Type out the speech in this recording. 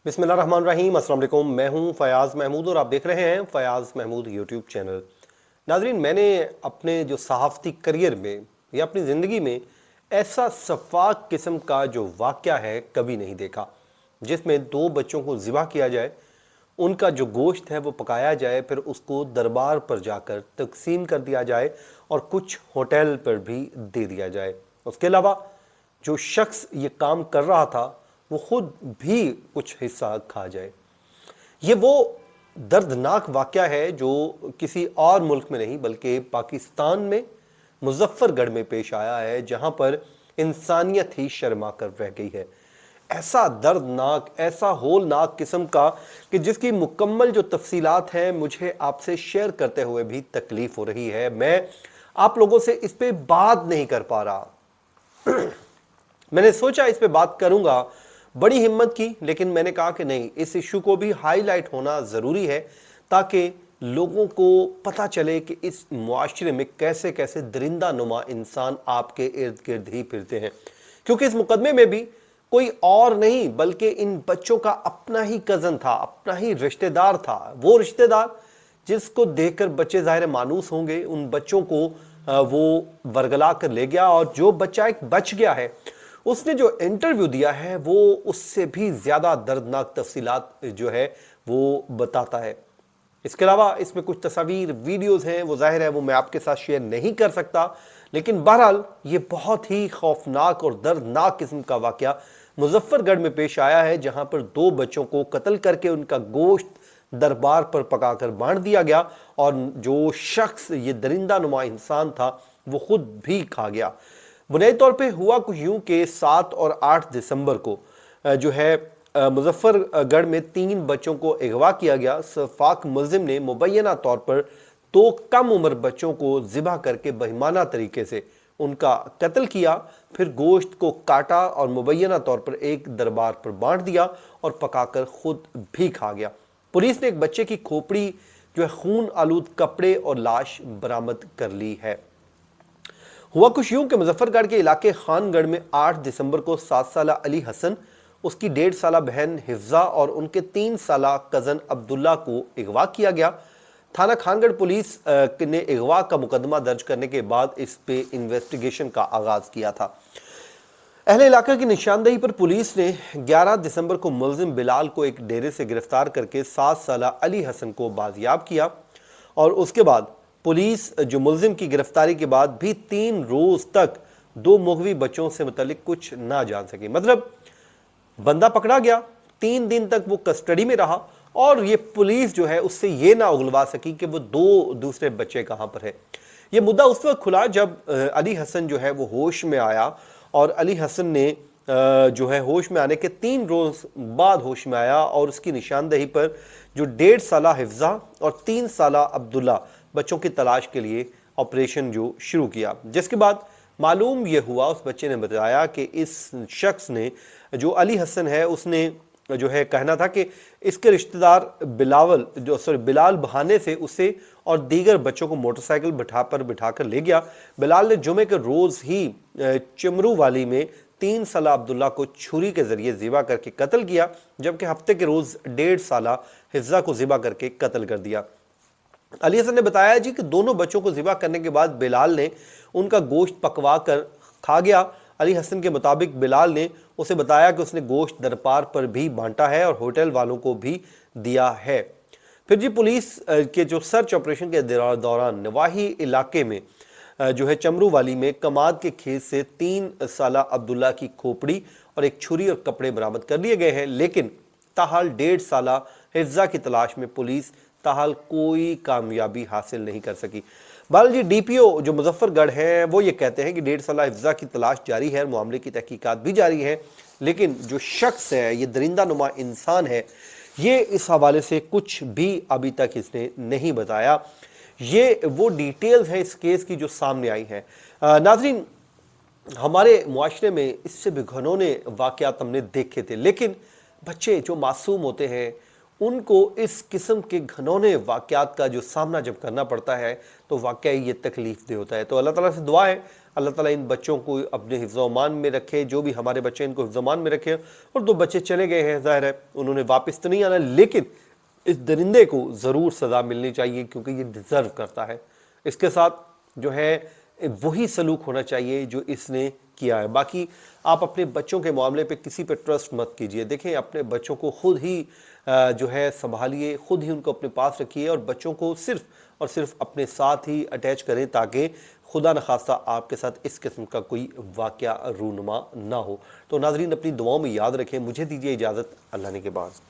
बिस्मिल्लाह रहमान रहीम। अस्सलाम वालेकुम। मैं हूं फयाज़ महमूद और आप देख रहे हैं फयाज़ महमूद यूट्यूब चैनल। नाजरीन, मैंने अपने जो सहाफ़ती करियर में या अपनी ज़िंदगी में ऐसा सफाक किस्म का जो वाक़या है कभी नहीं देखा, जिसमें दो बच्चों को ज़िबा किया जाए, उनका जो गोश्त है वो पकाया जाए, फिर उसको दरबार पर जाकर तकसीम कर दिया जाए और कुछ होटल पर भी दे दिया जाए। उसके अलावा जो शख्स ये काम कर रहा था वो खुद भी कुछ हिस्सा खा जाए। ये वो दर्दनाक वाक़या है जो किसी और मुल्क में नहीं बल्कि पाकिस्तान में मुजफ्फरगढ़ में पेश आया है, जहां पर इंसानियत ही शर्मा कर रह गई है। ऐसा दर्दनाक, ऐसा होलनाक किस्म का कि जिसकी मुकम्मल जो तफसीलात हैं मुझे आपसे शेयर करते हुए भी तकलीफ हो रही है। मैं आप लोगों से इस पे बात नहीं कर पा रहा। मैंने सोचा इस पे बात करूंगा, बड़ी हिम्मत की, लेकिन मैंने कहा कि नहीं, इस इशू को भी हाईलाइट होना ज़रूरी है ताकि लोगों को पता चले कि इस मुआशरे में कैसे कैसे दरिंदा नुमा इंसान आपके इर्द गिर्द ही फिरते हैं। क्योंकि इस मुकदमे में भी कोई और नहीं बल्कि इन बच्चों का अपना ही कज़न था, अपना ही रिश्तेदार था। वो रिश्तेदार जिसको देखकर बच्चे ज़ाहिर मानूस होंगे, उन बच्चों को वो वर्गला कर ले गया। और जो बच्चा एक बच गया है उसने जो इंटरव्यू दिया है वो उससे भी ज़्यादा दर्दनाक तफसीलात जो है वो बताता है। इसके अलावा इसमें कुछ तस्वीर, वीडियोस हैं, वो जाहिर है वो मैं आपके साथ शेयर नहीं कर सकता, लेकिन बहरहाल ये बहुत ही खौफनाक और दर्दनाक किस्म का वाक़या मुजफ्फरगढ़ में पेश आया है, जहां पर दो बच्चों को कत्ल करके उनका गोश्त दरबार पर पकाकर बांट दिया गया और जो शख्स ये दरिंदा नुमा इंसान था वो खुद भी खा गया। बुनियादी तौर पे हुआ कुछ यूं कि 7 और 8 दिसंबर को जो है मुजफ्फरगढ़ में 3 बच्चों को अगवा किया गया। सफाक मुलजिम ने मुबैना तौर पर 2 कम उम्र बच्चों को ज़िबा करके बेईमाना तरीके से उनका कत्ल किया, फिर गोश्त को काटा और मुबैना तौर पर एक दरबार पर बांट दिया और पकाकर खुद भी खा गया। पुलिस ने एक बच्चे की खोपड़ी जो है खून आलूद कपड़े और लाश बरामद कर ली है। हुआ कुछ यूं कि मुजफ्फरगढ़ के इलाके खानगढ़ में 8 दिसंबर को 7 साला अली हसन, उसकी 1.5 साला बहन हिफ्जा और उनके 3 साला कज़न अब्दुल्ला को अगवा किया गया। थाना खानगढ़ पुलिस ने अगवा का मुकदमा दर्ज करने के बाद इस पे इन्वेस्टिगेशन का आगाज किया था। अहले इलाके की निशानदेही पर पुलिस ने 11 दिसंबर को मुलजिम बिलाल को एक डेरे से गिरफ्तार करके 7 साला अली हसन को बाजियाब किया और उसके बाद पुलिस जो मुलजिम की गिरफ्तारी के बाद भी 3 रोज तक 2 मुगवी बच्चों से मुतल्लिक कुछ ना जान सकी। मतलब बंदा पकड़ा गया, 3 दिन तक वो कस्टडी में रहा और ये पुलिस जो है उससे ये ना उगलवा सकी कि वो 2 दूसरे बच्चे कहाँ पर है। ये मुद्दा उस वक्त खुला जब अली हसन जो है वो होश में आया और अली हसन ने जो है होश में आने के 3 रोज बाद होश में आया और उसकी निशानदेही पर जो 1.5 साला हिफ्जा और 3 साला अब्दुल्ला बच्चों की तलाश के लिए ऑपरेशन जो शुरू किया, जिसके बाद मालूम यह हुआ, उस बच्चे ने बताया कि इस शख्स ने जो अली हसन है उसने जो है कहना था कि इसके रिश्तेदार बिलाल बहाने से उसे और दीगर बच्चों को मोटरसाइकिल बिठाकर ले गया। बिलाल ने जुमे के रोज़ ही चमरू वाली में 3 साला अब्दुल्ला को छुरी के जरिए ज़िबा करके कत्ल किया, जबकि हफ्ते के रोज़ 1.5 साला हिफ्जा को ज़िबा करके कत्ल कर दिया। अली हसन ने बताया जी कि दोनों बच्चों को ज़िबा करने के बाद बिलाल ने उनका गोश्त पकवा कर खा गया। अली हसन के मुताबिक बिलाल ने उसे बताया कि उसने गोश्त दरबार पर भी बांटा है और होटल वालों को भी दिया है। फिर जी पुलिस के जो सर्च ऑपरेशन के दौरान नवाही इलाके में जो है चमरू वाली में कमाद के खेत से 3 साला अब्दुल्ला की खोपड़ी और एक छुरी और कपड़े बरामद कर लिए गए हैं, लेकिन ताहाल 1.5 साला हिफ्जा की तलाश में पुलिस ताहाल कोई कामयाबी हासिल नहीं कर सकी। बहरहाल जी डीपीओ जो मुजफ्फरगढ़ हैं वो ये कहते हैं कि 1.5 साला हिफ्जा की तलाश जारी है, मामले की तहकीकात भी जारी है, लेकिन जो शख्स है, ये दरिंदा नुमा इंसान है, ये इस हवाले से कुछ भी अभी तक इसने नहीं बताया। ये वो डिटेल्स हैं इस केस की जो सामने आई हैं। नाजरीन, हमारे मुआशरे में इससे भी घनौने वाक़यात हमने देखे थे, लेकिन बच्चे जो मासूम होते हैं उनको इस किस्म के घनौने वाक़यात का जो सामना जब करना पड़ता है तो वाकई ये तकलीफ दे होता है। तो अल्लाह ताला से दुआ है اللہ تعالیٰ ان بچوں کو اپنے حفظ و امان میں رکھے، جو بھی ہمارے بچے ان کو حفظ و امان میں رکھے۔ اور 2 بچے چلے گئے ہیں، ظاہر ہے انہوں نے واپس تو نہیں آنا، لیکن اس درندے کو ضرور سزا ملنی چاہیے کیونکہ یہ ڈیزرو کرتا ہے۔ اس کے ساتھ جو ہے وہی سلوک ہونا چاہیے جو اس نے کیا ہے۔ باقی آپ اپنے بچوں کے معاملے پہ کسی پہ ٹرسٹ مت کیجئے، دیکھیں اپنے بچوں کو خود ہی جو ہے سنبھالیے، خود ہی ان کو اپنے پاس رکھیے اور بچوں کو صرف اور صرف اپنے ساتھ ہی اٹیچ کریں تاکہ خدا نخواستہ آپ کے ساتھ اس قسم کا کوئی واقعہ رونما نہ ہو۔ تو ناظرین اپنی دعاؤں میں یاد رکھیں۔ مجھے دیجیے اجازت، اللہ نے کے بعد۔